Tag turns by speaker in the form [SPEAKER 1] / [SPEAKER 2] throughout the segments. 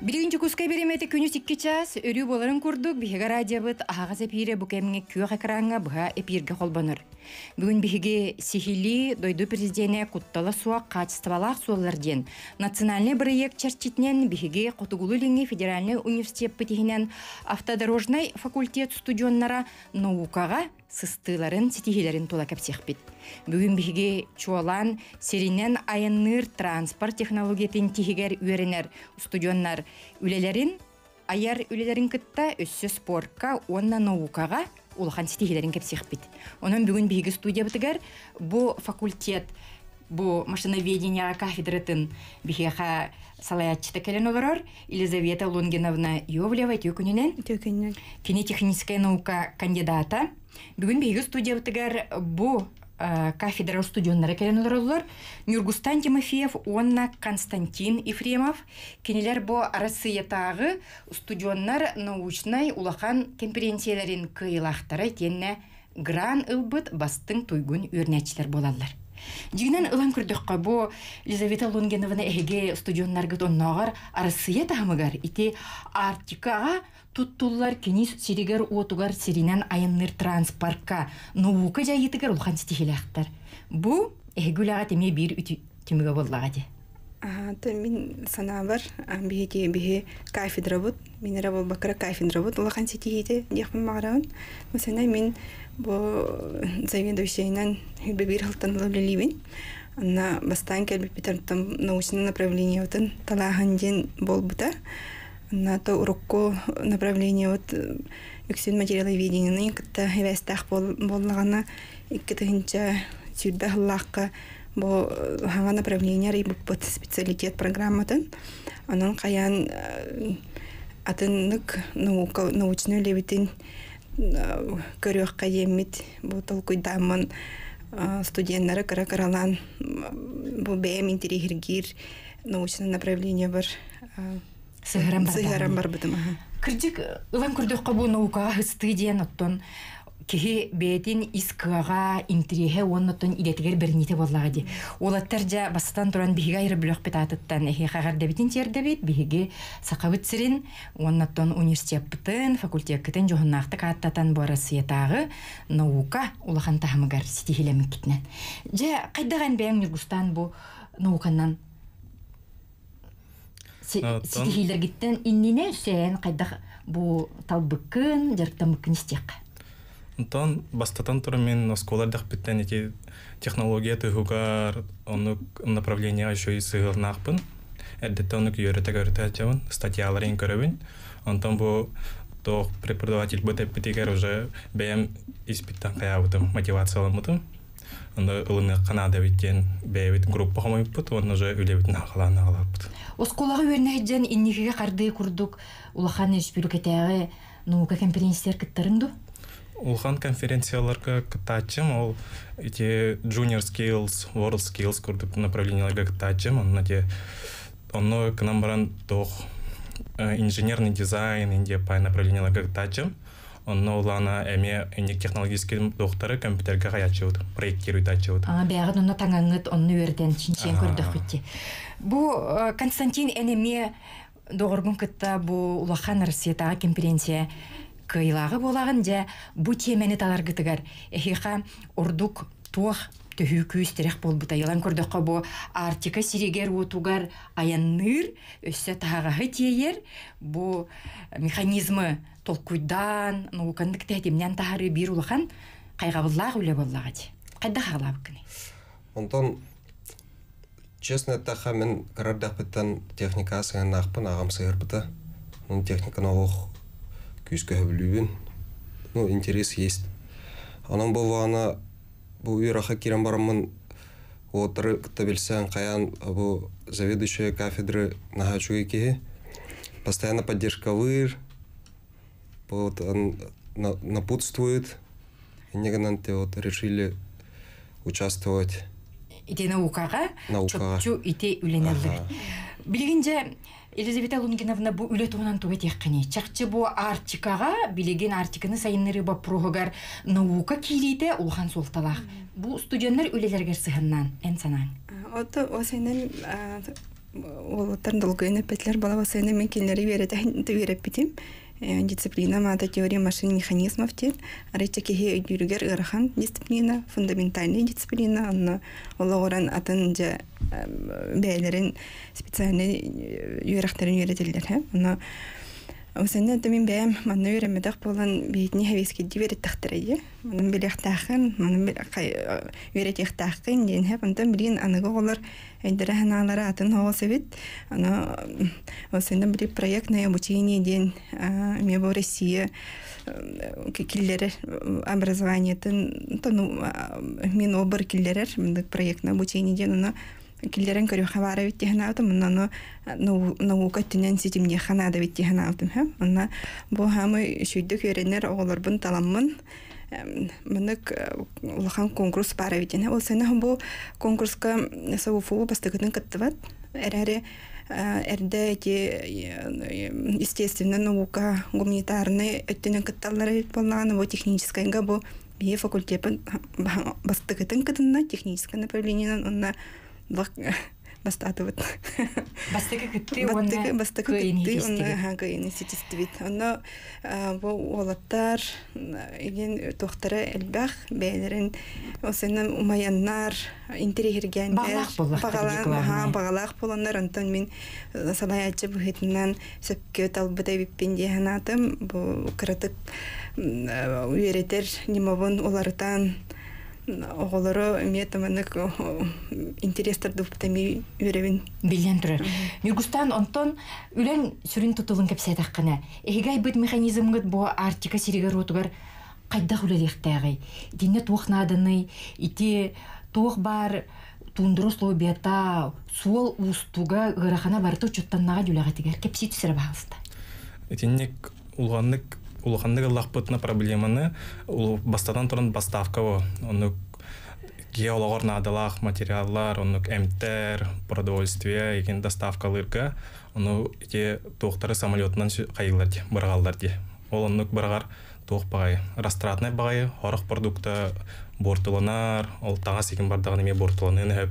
[SPEAKER 1] Birinci kuskay beremeти күнү 2 час өрү боларын курдук биһиге радиобыт ахагас эпире бу кемге күө экранга быха эпирге холбонор. Бүгүн биһиге сихили дойду президенте куттала суак качествалаах суолларден национальный проект чарчитнен биһиге Котугулу линги федеральный университет пытихинен автодорожный факультет студионнара наукага сыстыларын ситихилерин тула кепсехпит. Бүгүн биһиге чуалан серинен айынныр транспорт технологиятын тихигер үйренер студионнар үлелерин аяр үлелерин кытта өссө спортка онна наукага улахан ситихилерин кепсехпит. Онон бүгүн биһиге студия битигер бу факультет бу машиноведение кафедратын биһига салаятчыта келен олорор Елизавета Лунгиновна Йовлева төкүнүнен кинетехническая наука кандидата. Бүгүн биһиге студия битигер бу кафедра студионнары келен олоролор Нюргустан Тимофеев, онна Константин Ефремов. Кенелер бу Россиятагы студионнар научный улахан конференцияларын кыйлахтары тенне гран ылбыт бастың туйгун үрнәчләр болалар. Дигенен ылан күрдөккө бу Елизавета Лунгиновна эге студионнарга тонногар Россия тагымыгар ити Арктикага туттуллар кенис сиригер отугар сиринен айынныр транспортка наука жайытыгар улхан стихилахтар. Бу эгүлага теме бир үтүмүгө боллага де.
[SPEAKER 2] Мин санабар биһи кафедра бут. Мин рабол бакара кафедра бут. Улахан ситихите дияхмын магараган. Масана мин бу заведующийнан бир хылтан лаблилибин. Анна бастан келбит битартам научное направление отын талахан ден болбута. На то урокко направление вот юксин материаловедения кытта хевестах боллагана иккетинча сюрдахлакка бо ханга направление рибут специалитет программатын анан каян атыннык наука научный левитин көрөк каемит бу толкуйдамын студенттары каракаралан бу бем интерьергир научное направление бар Сыгырам бар битим.
[SPEAKER 1] Кырдык ылан күрдөккө бу наукага хысты диен оттон кихи бетин искага интриге оннотон илетигер берните боллага ди. Олаттар жа бастан туран биһиге айры бүлөк бетатыттан эхи хагарда битин терде бит биһиге сакабыт сирин оннотон университеттен факультеттен жохуннакты каттатан бу Россиятагы наука улахан тахмыгар ситихилемик китнен. Жа кайдаган бең Нургустан бу науканан ситихилер гиттен иннине сен кайда бу талбыкын жартамыкын истек.
[SPEAKER 3] Онтон бастатан тура мен осколардах биттен эти технология тыгугар онук направление ещё и сыгылнакпын. Эддетте онук үйрөтө жабын, статьяларын көрөбүн. Онтон бу то преподаватель битигер уже бем испиттан каябытым, мотивацияланмытым. Онда ылыны Канада биттен бейбит группа хомойпут, онда уже үлебитин агалаппыт.
[SPEAKER 1] Осколага өрнәҗән иннигеге карды курдук улахан республикадагы наука конференциялар кыттырынды.
[SPEAKER 3] Улахан конференцияларга кытачым, ол эти junior skills, world skills курдук направленияларга кытачым, онно к нам баран тох инженерный дизайн, инде пай направленияларга кытачым. Онно улана эме технологический докторы компьютерге каячыбыт, проектируйт ачыбыт.
[SPEAKER 1] Бягы онно таңаңыт онно өрден чинчен көрдүк битти. Бу Константин энеме догоргун кытта бу улахан Россиятагы конференция кыйлагы болагын же бу темени таларгытыгар эхиха ордук туах төһүкүс терек болбута ялан көрдөккө бу Арктика сиригер утугар аянныр өссө тагагы тиер бу механизмы толкуйдан наукандык тетимнен тахары бир улахан кайгабыллак үле боллага ди. Кайда хаглап кыны.
[SPEAKER 4] Онтон честно таха мен карардах биттан техникасын нахпын агам сыгырбыта. Ну техника наух күскө билүүбүн. Ну интерес есть. Анан бована бу уйраха кирен барамын отыр кытта билсең каян бу заведующая кафедры нахачуга ки постоянно поддержка выр вот он напутствует. И негнан те вот решили участвовать.
[SPEAKER 1] Ите наукага чөпчү ите үленелер. Билгенже Елизавета Лунгиновна бу үле тугунан тугу теккени. Чакчы бу Арктикага билеген Арктиканы сайыннары ба прогар наука кирите улхан солталак. Бу студенттер үлелерге сыгыннан эн санаң.
[SPEAKER 2] Ото осенен олоттар долгойны петлер балабасайны мен келлери берет битим. Дисциплина мата теория машин механизмов тел. Арыча кеге үйрүгер ырхан дисциплина, фундаментальный дисциплина. Анна олагоран атын же бәйлерин специальный үйрәхтерин үйрәтелдер. Анна Осенне тәмин бәм манны үйрәмәдәк болан битне хәвескә диберет тахтырыйы. Моның беләк тахын, моның үйрәтек тахын дин һәм анда билен аныга олар әйдәрәһен алары атын һавасы бит. Ана осенне бер проектное обучение дин мебо Россия килләре образованиятын тону мин обыр килләре мондый проектное обучение дин аны киллерен көрү хабары бит дигән моннан наука төнен ситимне ханада бит дигән алдым һәм аны бу һәме шүйдек өреннәр огларбын таламмын монык улахан конкурс бара бит ул сene бу конкурска сауфу бастыгын кыттыбат эрәре эрдә естественно наука гуманитарный өттенен кытталлары булган бу техническойга бу бие факультетын бастыгын кытынна техническое направлениеннан онна бастатыват.
[SPEAKER 1] Бастыгы кытты, онна
[SPEAKER 2] кыйын сетистивит. Онна бу олаттар, еген тохтары элбах, бәйлерин, осенен умаяннар, интерегергенлер, бағалақ боландар, онтан мен салай ачы бұхетінен сөпке талбыда біппен дейханатым, бу кыратык үйеретер немавын оларытан оголоро метаманык интерестер дуптами үребин
[SPEAKER 1] билен турар. Нюргустан онтон үлен сүрүн тутулун кепсетак кына. Эгай бит механизмгыт бу артика сиригер отугар кайда хулелехтагы. Динне туохнадыны ити туох бар тундуру слобета суол устуга гырахана барты чуттаннага жүлөгатигер кепсит сыра баалста.
[SPEAKER 3] Этинник улаханнык лахпытна проблеманы бастадан туран поставка оны геологор надалах материаллар, оны эмтер, продовольствие, экен доставкалырга, оны эти тоқтары самолетынан кайылар ди, баргалдар ди. Ол оннук баргар тоқ багай, растратный багай, хорох продукта бортуланар, ол тага секин бардаган эме бортуланын хеп.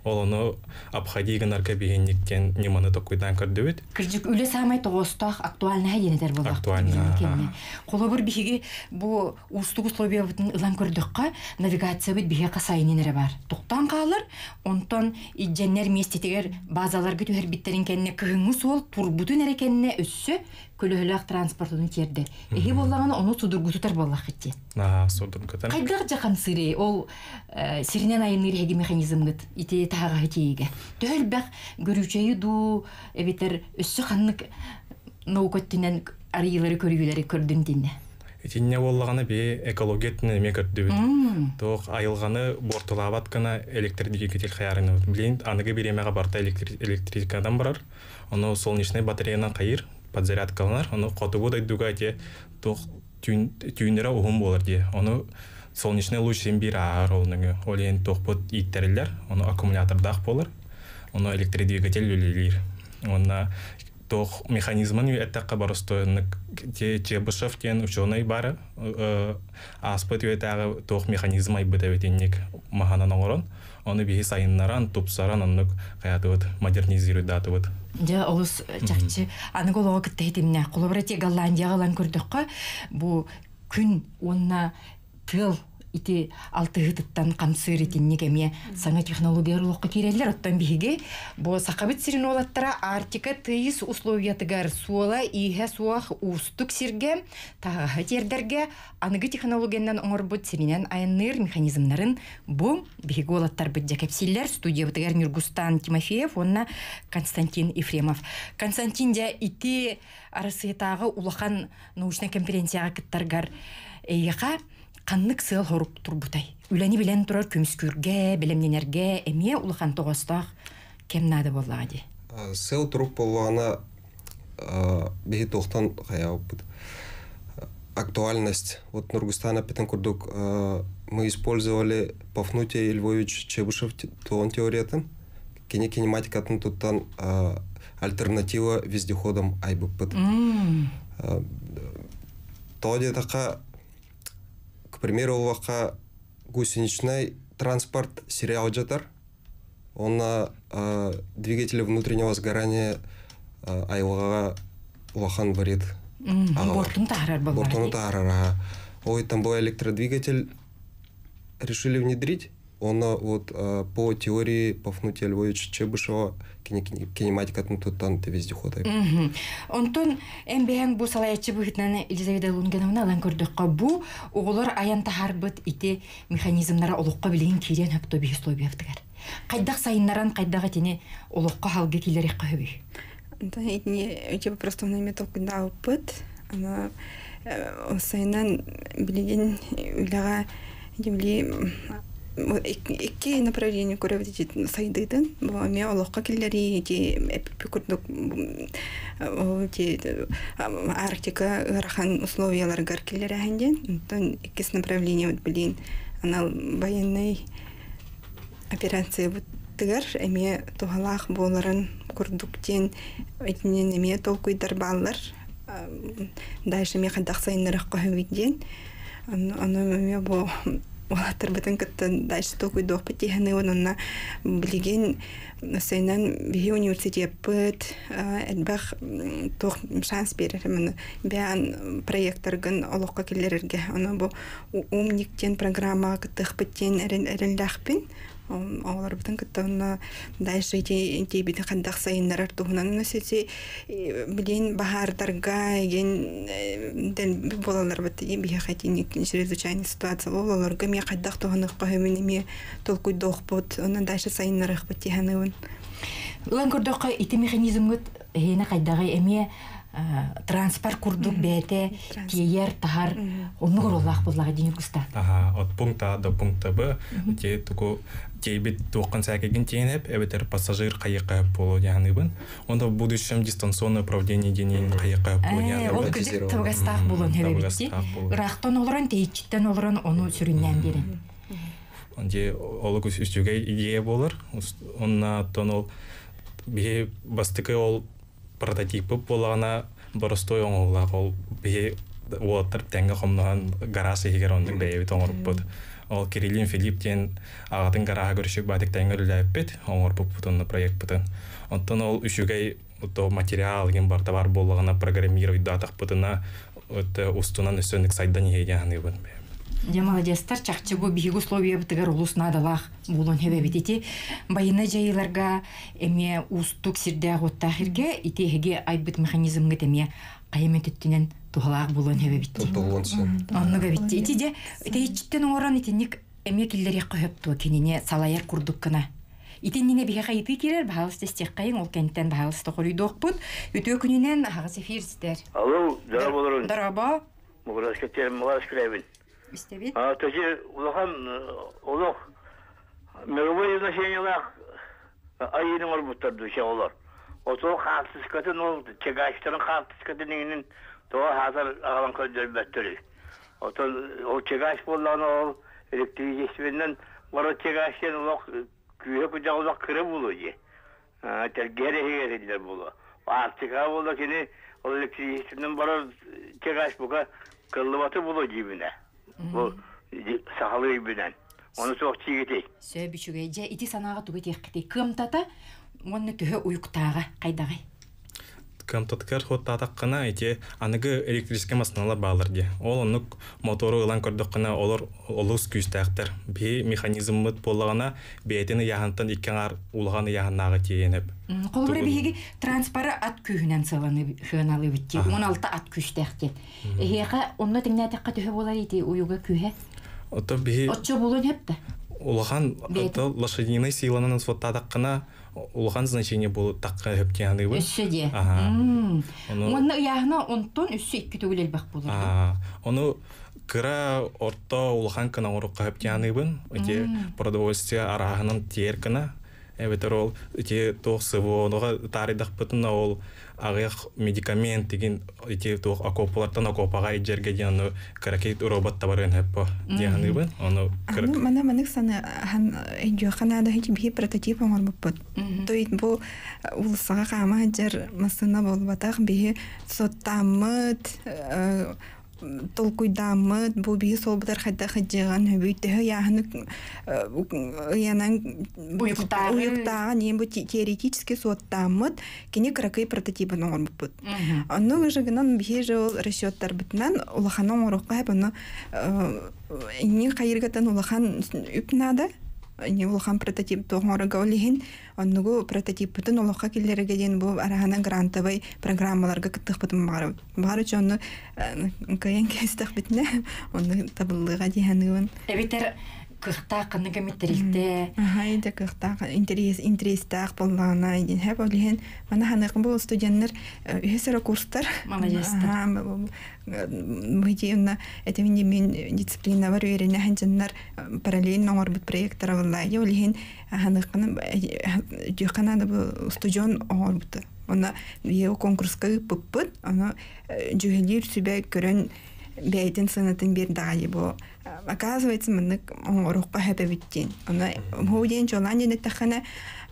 [SPEAKER 3] Ол оны обходигенарга бегенниктен неманы токуйдан көрдөбүт.
[SPEAKER 1] Кыржык үле самай тогостах актуальный хаденедер болду.
[SPEAKER 3] Актуальный.
[SPEAKER 1] Колобур биһиги бу устугу слобиябытын ылан көрдөккө навигация бит биһи касайненере бар. Токтан калыр, онтон иженнер местетигер базаларга төһөр биттерин кенне кыгыңы сол турбутун эрекенне өссө көлөлөк транспортун терде. Эхи боллаган ону судургутутар боллак кетти.
[SPEAKER 3] Судургутар.
[SPEAKER 1] Кайдыр жакан сыри, ол сиринен айыныр хеги механизмгыт ити тага хетиге. Төлбек көрүүчөйү ду эбитер өссө ханнык наукаттинен арыйлары көрүүлөрү көрдүн динне.
[SPEAKER 3] Итинне боллаганы бе экологиятны эме көрдөбүт. Тох айылганы бортулабат гана электродвигатель хаярыны. Билин аныгы биремеге барта электрикадан барар. Ону солнечный батареянан кайыр подзарядкалар, ону котубу дайдуга те тох түйнера ухум болар ди. Ону солнечный лучтен бир аар олныңы. Олен тохпот иттерилер, ону аккумулятордах болар. Ону электродвигатель үлелер. Онна тох механизмын этакка барыстойнык те чебышев кен ученый бары аспыт өтәгы тох механизм айбыта өтенник маханан оңорон. Оны бихи сайыннаран, тупсаран оннук каятыбыт, модернизируй датыбыт.
[SPEAKER 1] Жа олус чакчы аныголого кыттайтымна. Колобрати Голландияга лан көрдөккө бу күн онна тыл ити алтыгыттан камсыр итинник эме саңа технологиялык кирелер оттан биге бу сакабыт сирин олаттара артика тыйыс условиятыгар суола ихе суах устук сирге тага хетердерге аныгы технологиянан оңорбут сиринен айныр механизмнарын бу биге олаттар бит жакепсиллер студиябытыгар Нюргустан Тимофеев онна Константин Ефремов. Константин жа ити арасытагы улахан научный конференцияга кыттаргар эйга каннык сыл хоруп турбутай. Үләни белән турар көмскүргә, белемненерге, эме улахан тогостак кем нада боллагы.
[SPEAKER 4] Сыл туруп болгана беги тохтан хаяп. Актуальность. Вот Нургустана петен курдук мы использовали Пафнутий Львович Чебышев тон теоретен. Кене кинематикатын туттан альтернатива вездеходам айбыппыт. Тоди така к примеру, вака гусеничный транспорт сериал жатар. Он двигатель внутреннего сгорания айлыға улахан барит.
[SPEAKER 1] Бортун таарар болар.
[SPEAKER 4] Бортуну таарар. Ой, там был электродвигатель. Решили внедрить. Он вот по теории Пафнутия Львовича Чебышева кинематика туттан вездехода.
[SPEAKER 1] Онтон эмбең бу салаячы быгытнаны Елизавета Лунгановна алан көрдөккө бу оголор аян тахарбыт ити механизмнара олукка билген кирен хапто бихслобиявтыгар. Кайдак сайыннаран кайдага тени олукка халгы килери кыһыбы.
[SPEAKER 2] Да не типа просто на метод куда опыт, она сайнан билген үлага димли iki направления көрөбүт сайдыдын бу эме олокка киллери эти пикурдук Арктика рахан условияларга киллери ханден тон икис направления вот билин она военный операция вот тыгар эме тухалах боларын курдуктен этинен эме толкуйдар баллар дальше ме кадак сайнырак койбиден аны эме бу Олаттар бытын кыттан дальше толкуй дох патиханы онна билген сайнан бихи университет пыт эдбах тох шанс берер мен бян проекторган олокка келерерге аны бу умниктен программа кытых пыттен эрелдахпин олар бытын кыттан дальше эти бит кандак сайыннар тухунан сети билен бахардарга ген ден болалар бит бихи хатиник чрезвычайная ситуация оларга ме кадак тухунак кахымине толкуй дохпот аны дальше сайыннар паттиханы
[SPEAKER 1] Улан көрдөккө ити механизмгыт хена кайдагы эме транспорт курдук бете тиер тахар оннугор Аллах буллага дин куста.
[SPEAKER 3] От пункта А до пункта Б те туку бит туакан сакеген тенеп эбетер пассажир кайыкка болу яныбын. Онда в будущем дистанционное управление денең кайыкка болу яныбын.
[SPEAKER 1] Ол күдүк тавгастак болон хебебити. Рахтан олорон тейчиттен олорон ону сүрүннен берин.
[SPEAKER 3] Онде олугус үстүгө идея болор. Онна тонол бе бастыкы ол прототипы болагана боростой оңолак ол бе уоттар теңге комнаган гараж эгер ондук бейбит оңоруппут. Ол Кириллин Филипптен агатын гарага көрүшүк бадык теңгелеппит оңоруппут онна проект бутун. Онтон ол үшүгөй то материал ген барда бар болагана программировать датакпытына устунан өсөнүк сайдан ийгенибин.
[SPEAKER 1] Я молодецтар чакчыбу биги условия битигер улус надалах булон хебебити байына жайыларга эме устук сирдэ готтахирге итеге айбыт механизмге теме каймететтинен тухалак булон хебебити. Анныга битти итиде тейчиттен оран итинник эме киллери кыйыпту кенине салаяр курдук кына. Итиннине биге кайыпы кирер баалыс тестек кайын ол кенттен баалыс токолуйдокпут өтө күнүнен агыс эфирстер.
[SPEAKER 5] Алло, дараболорун.
[SPEAKER 1] Дараба.
[SPEAKER 5] Муграшкетер муграшкребин.
[SPEAKER 1] Истебит.
[SPEAKER 5] Тоді улахан олық мировое значениялар айының орбуттарды ше олар. Отол қартыскатын ол чегаштарын қартыскатын тоға хазар ағалан көздер бәттірі. Ол чегаш болған ол электричественен бары чегаштен олық күйе күдя олық кірі болу же. Тәргері хегерелер болу. Артыға болу кені ол электричественен бары чегаш бұға кыллыбаты болу жибіне. Bu sahalı bilen. Onu çok çiğitey.
[SPEAKER 1] Söbüşüge ити санаага тугетекти кымтата онны төһө уюктаага кайдагы.
[SPEAKER 3] Кымтаткар хоттатаккана эти аныгы электрический машиналар баалар ди. Ол онук мотору ылан көрдөккана олар олус күстактер. Би механизммыт боллагана бетини яхантан иккеңар улганы яханнагы тиенеп.
[SPEAKER 1] Колбура биги транспара ат күйүнөн сыланы хөналы битти. 16 ат күстактет. Эхега онно теңнәтеккә төһө болар ити уюга күһе.
[SPEAKER 3] Ото би
[SPEAKER 1] Отчо болон хепте.
[SPEAKER 3] Улахан ото лошадиной силанын сваттатаккана улахан значение болу такка хептяны бу.
[SPEAKER 1] Өссөде. Онно яхна онтон өссө 2 төгүлел бак болар.
[SPEAKER 3] Ону кыра орто улахан кана орукка хептяны бун. Эти продовольствие араханын теркана. Эбетер ол эти тосыбонога таридак бутуна ол агык медикамент деген эти тох окоплардан окопага ижерге дияны каракет робот табарын хеппо дияны бун. Ону
[SPEAKER 2] мана манык саны хан эйжо ханада хич би прототип оңорбуппут. Тойт бу улсага кама жер масына болбатак би соттамыт толкуйдааммыт бу бии солбутар хайда хаджыган хөбүйтөһө яахынык янан уюктаага нем бу теоретически суоттааммыт кини кракый прототипын оңорбуппут. Онно гыжыгынан бии жол расчёттар битнан улаханын оңорукка буну ни кайыргатан улахан үпнада не улахан прототип тоңорга олихин оннугу прототиппытын улакка киллерге ден бу арахана грантовый программаларга кыттыхпытын бары чонну кайын кестах битне онну табылыга диханын
[SPEAKER 1] Эбитер кыхта кыныга метрилте.
[SPEAKER 2] Хайда кыхта интерестах боллана идин хеп олихин мана ханыкын бу студенттер үһесера курстар.
[SPEAKER 1] Молодецтер.
[SPEAKER 2] Мыйдиунна этеминди мен дисциплина бар үйренне ханжаннар параллельно орбит проекттар боллай олихин ханыкын жуканада бу студион орбит. Она био конкурска пуппут, она жюлир себя көрөн бейтин санатын бир дагы бу. Оказывается, мы орукка хэпэбиттин. Она хоуден чоланди неттахана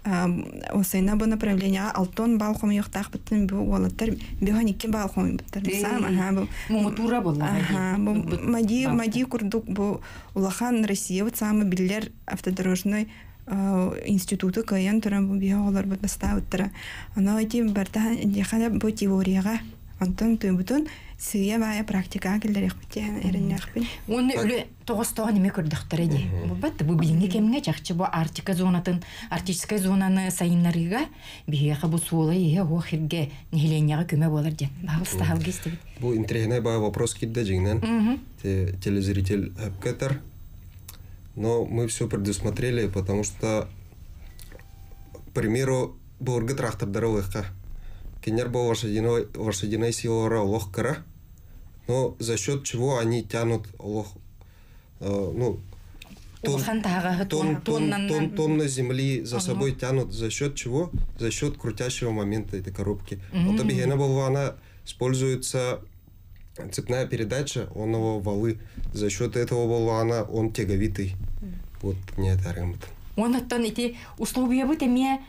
[SPEAKER 2] осына бу направление алтон балком юктак биттин бу волоттар биханикки балком биттер. Сама бу
[SPEAKER 1] мумутура болла.
[SPEAKER 2] Мади курдук бу улахан Россия вот самый биллер автодорожной институты каян туран бу биолар бу бастауттара. Она эти барта яхана бу теорияга антон төбүтөн сыя бая практика келдерек битен эреннерпин.
[SPEAKER 1] Он үле тогостоо неме көрдөктөр эди. Бу бат бу билинге кемге жакчы бу арктическая зонаны сайыннарыга бияга бу суулай о хирге нехленяга көмө болор ден. Багылста халгисти.
[SPEAKER 4] Бу интересный бая вопрос кидде жигнен. Телезритель Эпкетер. Но мы все предусмотрели, потому что, к примеру, бургы трактор дорогах. Кенер был лошадиной силора лохкара, но за счет чего они тянут тонны земли за собой тянут, за счет чего? За счет крутящего момента этой коробки. Вот объяснена была, она используется цепная передача, он его валы. За счет этого волана он тяговитый. Вот не это аргумент.
[SPEAKER 1] Он оттон эти условия бут эме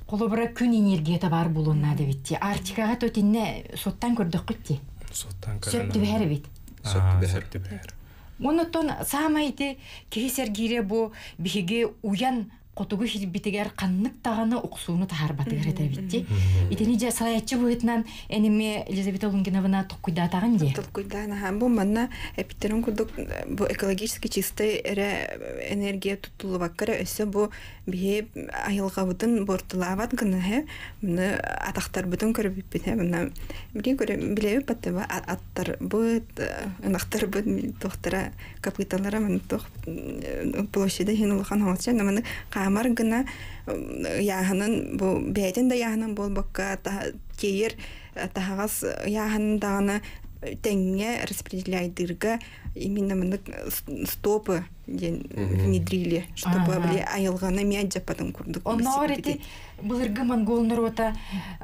[SPEAKER 1] колобра күн энергия бар булунна дебитти. Арктикага төтинне соттан көрдөк кытти.
[SPEAKER 3] Соттан көрдөк.
[SPEAKER 1] Сөттү бәһәр бит.
[SPEAKER 3] Сөттү бәһәр.
[SPEAKER 1] Он оттон самайты кейсер гире бу биһиге уян котугу хилбитигер каннык таганы уксууну тахарбатыгыр этебитти. Итени же салаяччы буетнан энеме Елизавета Лунгиновна токуйдатаган же.
[SPEAKER 2] Токуйдана бу манна эпитерон курдук бу экологически чистой энергия тутулубаккара өсө бу бие айылгабытын бортулабат гына he мына атактар бүтүн көрүп бит мына бир көрө билеби паттаба аттар бу ынактар бу тохтара капиталлары мен тох площади хинулхан хавча мына камар гына яханын бу бейтен да яханын болбакка кейер тагас яханын даганы теңге распределяйдырга именно мына стопы внедрили, чтобы были айылганы мяджа потом курдук.
[SPEAKER 1] Оннор эти былыргы монголнор ота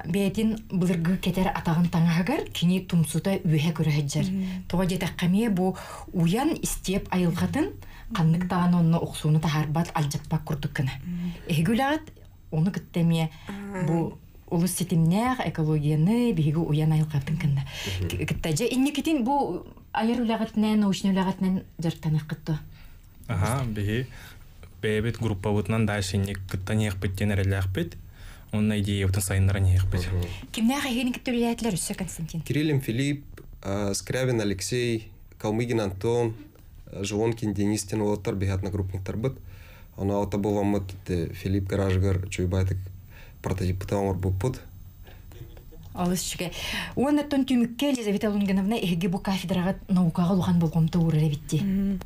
[SPEAKER 1] бейтин былыргы кетер атагын таңагар кини тумсута үйе көрөһөжөр. Тога жетаккаме бу уян истеп айылгатын каннык таган онно оксууну тахарбат алжаппак курдук кына. Эгүлат оны кыттеме бу улус сетимнер экологияны биги уян айылгатын кына. Кыттажа инникитин бу айыр улагатнан научный улагатнан жартанак кытты.
[SPEAKER 3] Биги бебет группа вутнан дашинник кыттан яхпыттен эреляхпыт. Он идея вот сайнара яхпыт.
[SPEAKER 1] Кимнер хейин киттүләтләр үсә Константин.
[SPEAKER 4] Кириллин Филипп, Скрявин Алексей, Калмыгин Антон, Жолонкин Денистин олаттар бигат на группниктар бит. Ана ата боламыт Филипп Гаражгар чуйбайтык прототиптан орбупут.
[SPEAKER 1] Алысчыга. Он оттон түмүккө Елизавета Лунгиновна эге бу кафедрага наукага луган болгомто урары битти.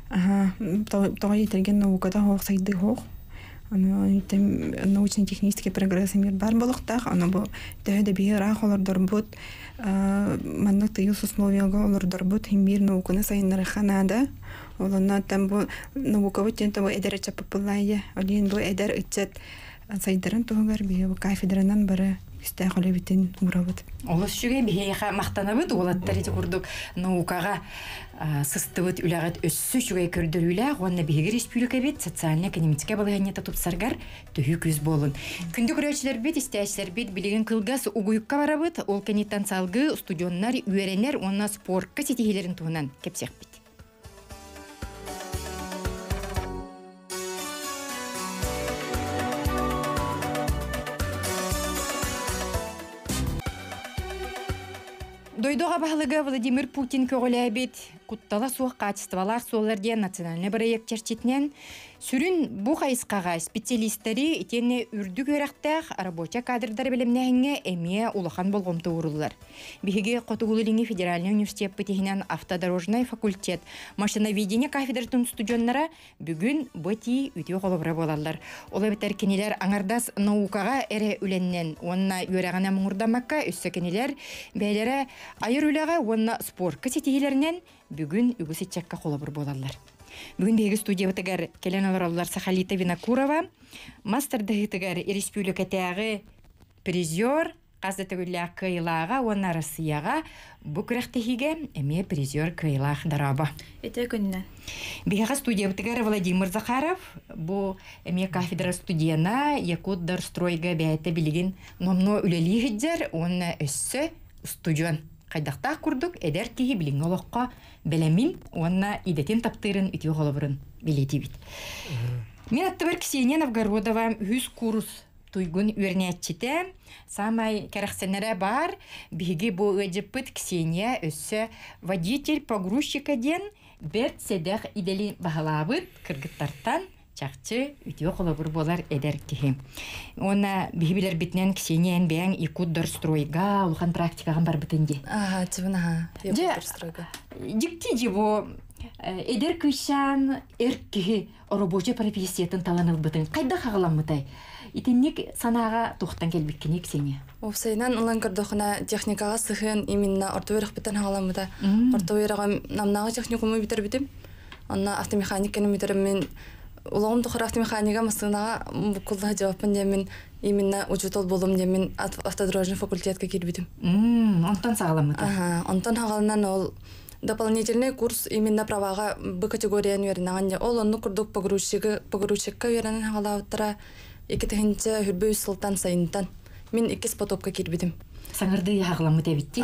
[SPEAKER 2] Тогда терген наукада хох сайды хох. Аны научно-технический прогресс мир бар болуктак, аны бу тәһәдә бира холордор бут, манны тыйыс условияларга олордор бут, мир науканы сайыннары ханада. Олонна там бу науковый тента бу эдер чапыпылайы, олин бу эдер ичет сайдырын тугар бу кафедранан бары үстә холебитен урабыт.
[SPEAKER 1] Олос шүгэ бихейха мақтанабыт, олаттар ити курдук наукага сыстыбыт үләгәт өссү шүгэ көрдөрүлә, онна бихеге республика бит социально-экономическая балаганията тупсаргар төһү күз болун. Күндү көрөчлөр бит, истәчләр бит билеген кылгас угуйукка барабыт, ол кенеттен салгы студионнар, үйренер, онна спортка сетихилерин туунан кепсек бит. Дойдоға бағылыға Владимир Путин көгіләбет құттала суық качестволар соларден национальный проект черчетінен сүрін бұ қайысқаға специалистері етені үрді көріқтәқ рабоча кадрдар білімнәңе әме улахан болғымты ұрылылар. Бігеге Қотығулылыңы Федеральный университет бітігінен автодорожный факультет машиноведение кафедратын студионнара бүгін бұти үтіе қолыбыра болалар. Ола бітер кенелер аңардас наукаға әрі үленнен, онына өрәғана мұңырдамаққа өссі кенелер бәйлері айыр үліға онына спорт кәсетігілерінен бүгін үгісетчакка қолыбыр болалар. Бүгін бегі студия бұтығар келен олар Сахалита Винокурова, мастер дағытығар республика тәғі призер, қазды түгілі қиылаға, онына Россияға, бұкырақтығыға әме призер қиылақ дараба.
[SPEAKER 2] Эте күннен.
[SPEAKER 1] Бегі студия бұтығар Владимир Захаров, бұл әме кафедра студияна Якутдарстройға бәйті білген номно үлелі ғыджар, онына өссі студион. Қайдақта күрдік, әдер кейі білің олыққа бәлемін, онына идетін таптырын үтіе қолыбырын білеті бит. Мен атты бір Ксения Новгородова үз курс туйгун үйернәтчеті, самай кәріқсенері бар, бігі бұл өджіппіт Ксения өссі водитель погрузчика ден бәрт седеқ иделі бағалабыт кіргіттартан чақчы үтіе қолыбыр болар әдер кейі. Оны бігі бітінен Ксениян бәң Якутдарстройға, ұлған практикаған бар бітінде.
[SPEAKER 2] Ага, тивна, Якутдарстройға.
[SPEAKER 1] Дикти жего эдер кышан эркеги рабочий профессиятын таланыл бытын. Кайда хагыламытай? Итинник санага тухтан келбиккене Ксения.
[SPEAKER 2] Овсайнан улан көрдөхүнө техникага сыхын именно ортовырык битен хагаламыта. Ортовырыга намнага техникуму битер битим. Анна автомеханиканы битерим мен. Улам тухар автомеханика масынага букулда жаваппын демен именно учутол болом демен автодорожный факультетке кирбитим.
[SPEAKER 1] Онтон сагаламыта.
[SPEAKER 2] Ага, онтон хагалынан ол дополнительный курс именно правага Б категорияны вернаган. Ол онну курдук погрузчикка вернен хагалавыттара экетехинче хүрбөй сылтан сайынтан. Мен 2 спотопка кирбитим.
[SPEAKER 1] Саңырды хагаламыта битти.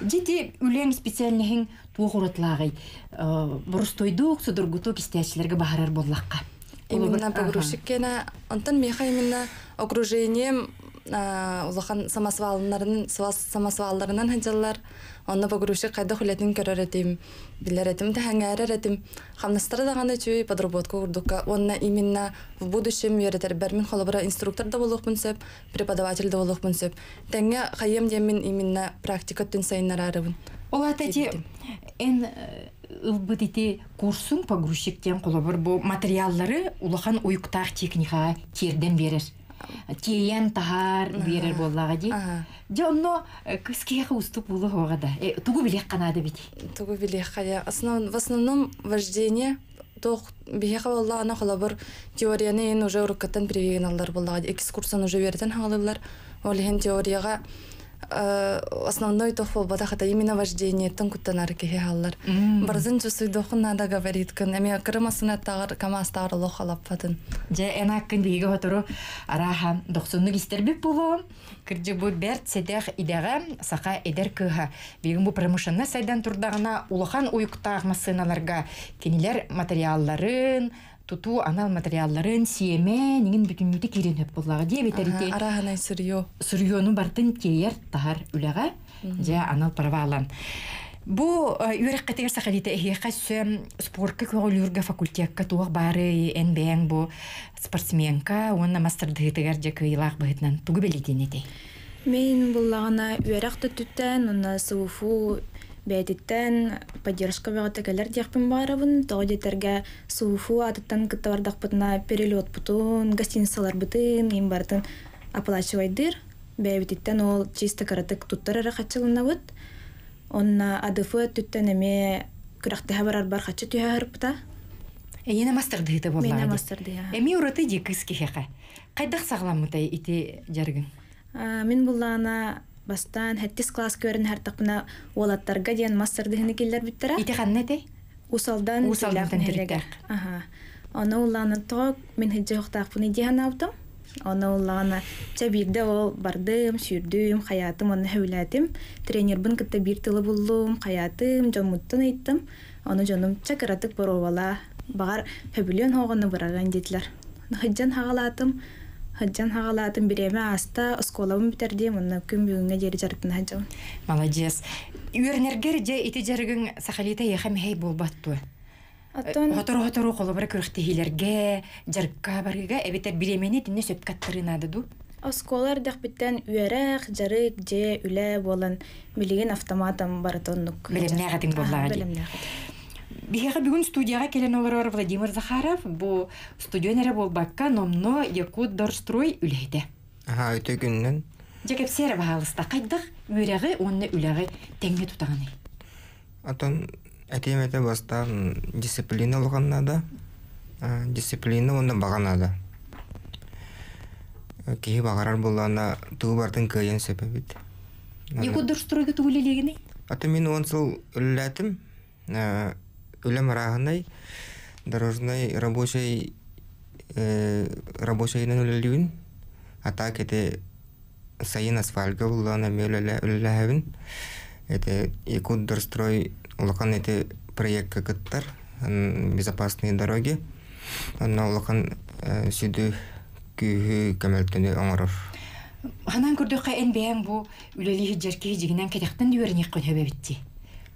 [SPEAKER 1] Жити үлем специальныхин туғыратлағай. Бұрыстойдук судыргутук истәчләргә бахарар боллаққа.
[SPEAKER 2] Именно погрузчиккена, онтон меха именно окружением улахан самосвалларынан ханжалар, онна погрузчик кайда хулетін көрөр этим, билер этим, тәхәңәрер этим, хамнастары дағаны чүй подработка курдукка, онна именно в будущем веретер бәрмин холобыра инструктор да болуq мунсеп, преподаватель да болуq мунсеп. Тәңе хайым демен именно практика түн сайыннар арыбын.
[SPEAKER 1] Ола тәти, эн ылбытыты курсун погрузчиктен қолабыр бұл материаллары улахан уйуктақ техника терден берер. Тейен тахар берер боллаға дей. Же онно кыскеға уступ болу хоғада. Тугу билек қанады бити?
[SPEAKER 2] Тугу билек қая. В основном вождение бихеха боллағына қолабыр теорияны ен уже уруккаттан привеген алдар боллаға. Экскурсан уже верден халылар. Олеген теорияға основной тохо бадахата именно вождение танкуттанар кеhe халлар. Барзын чусуйдохун надо говорит кан эми кырмасына тагыр камастар лохалаппатын.
[SPEAKER 1] Же энаккын биге хотору араха 90 истербек болу. Кыржы бу берт седех идега сака эдер кыха. Бигин бу промышленный сайдан турдагына улахан уюктаг машиналарга кенилер материалларын туту анал материалларын сиеме нигин бүтүнүтү киренеп боллага дие бетерите.
[SPEAKER 2] Араханай
[SPEAKER 1] Сырьёну бартын тейер тахар үлага же анал правалан. Бу юреккетер Сахалита эхиэккас спортка көгөлүргө факультетка туак бары энбээн бу спортсменка онна мастер-дыгытыгар же кыйлаак быгытынан тугу белитинети.
[SPEAKER 6] Мен буллагана юрек төттүттен онна суфу бәйтеттен поддержка вегатекелер дияқпен барабын, тоғдетерге суфу атыттан кыттавардақпытына перелет бұтын, гостиницалар бұтын, ең бартын оплачивайдыр. Бәйтеттен ол чисто каратык туттар әрі қатшылына бұд. Онна адыфы түттен әме күрақтыға барар бар қатшы түйе әріпта.
[SPEAKER 1] Ена мастер-дыгыты боллағы.
[SPEAKER 6] Мені мастер-дыға.
[SPEAKER 1] Әме ұраты де кыз кехеқа. Қайдақ сағламытай ити жаргын?
[SPEAKER 6] Мен буллана бастан хаттис класс көрін хартақпына олаттарға дейін мастerdығыны келдер біттіра.
[SPEAKER 1] Ити қаннеті?
[SPEAKER 6] Усалдан
[SPEAKER 1] тилек.
[SPEAKER 6] Оны уланы тоқ мен хиджи хоқтақпыны дейін аутым. Оны уланы чабирде ол бардым, сүрдім, хаятым, оны хәуләтім. Тренербін кітті бір тылы болдым, хаятым, жомуттын айттым. Оны жоным чакыратык боровала. Бағар хөбілен хоғаны бұраған детлер. Хаджан хағалатым биреме аста осколабын битердим, онна күн бүгінге жері жарықтын хаджан.
[SPEAKER 1] Молодец. Үйернергер же ити жарығын сақалита яхам хей болбатту. Хотору қолы бара көріқтігілерге, жарыққа барыға, әбетер биремені тінне сөпкаттырын адыду.
[SPEAKER 6] Осколар дәқпіттен үйерек, жарық, же, үлі болын білеген автоматам баратонлық.
[SPEAKER 1] Білемне ағатын боллағы. Бихеға бүгін студияға келен олар Владимир Захаров, бұл студионері болбаққа номно Якут Дорстрой үлейді.
[SPEAKER 7] Өте күннен.
[SPEAKER 1] Жекепсері бағалыста қайдық өрегі онны үлегі тәңге тұтағаны.
[SPEAKER 7] Атон әтеметі бастан дисциплина олғаннада, дисциплина онны бағанада. Кейі бағарар болғана туы бардың көйен сөпебет.
[SPEAKER 1] Якут Дорстройғы туылелегіне?
[SPEAKER 7] Аты мен онсыл үлләтім, үлем рағынай, дорожной рабочайынан үлелеуін, ата кеті сайын асфальға болғана мен үлеләуін. Якут Дорстрой олған еті проектка кыттар, безопасные дороги. Онна олған сүді күйі көмелтіні оңырыр.
[SPEAKER 1] Ханан көрдіққа ән бәйін бұл үлелі жерке жігінен кәдіқтен үйеріне қын өбе бітті.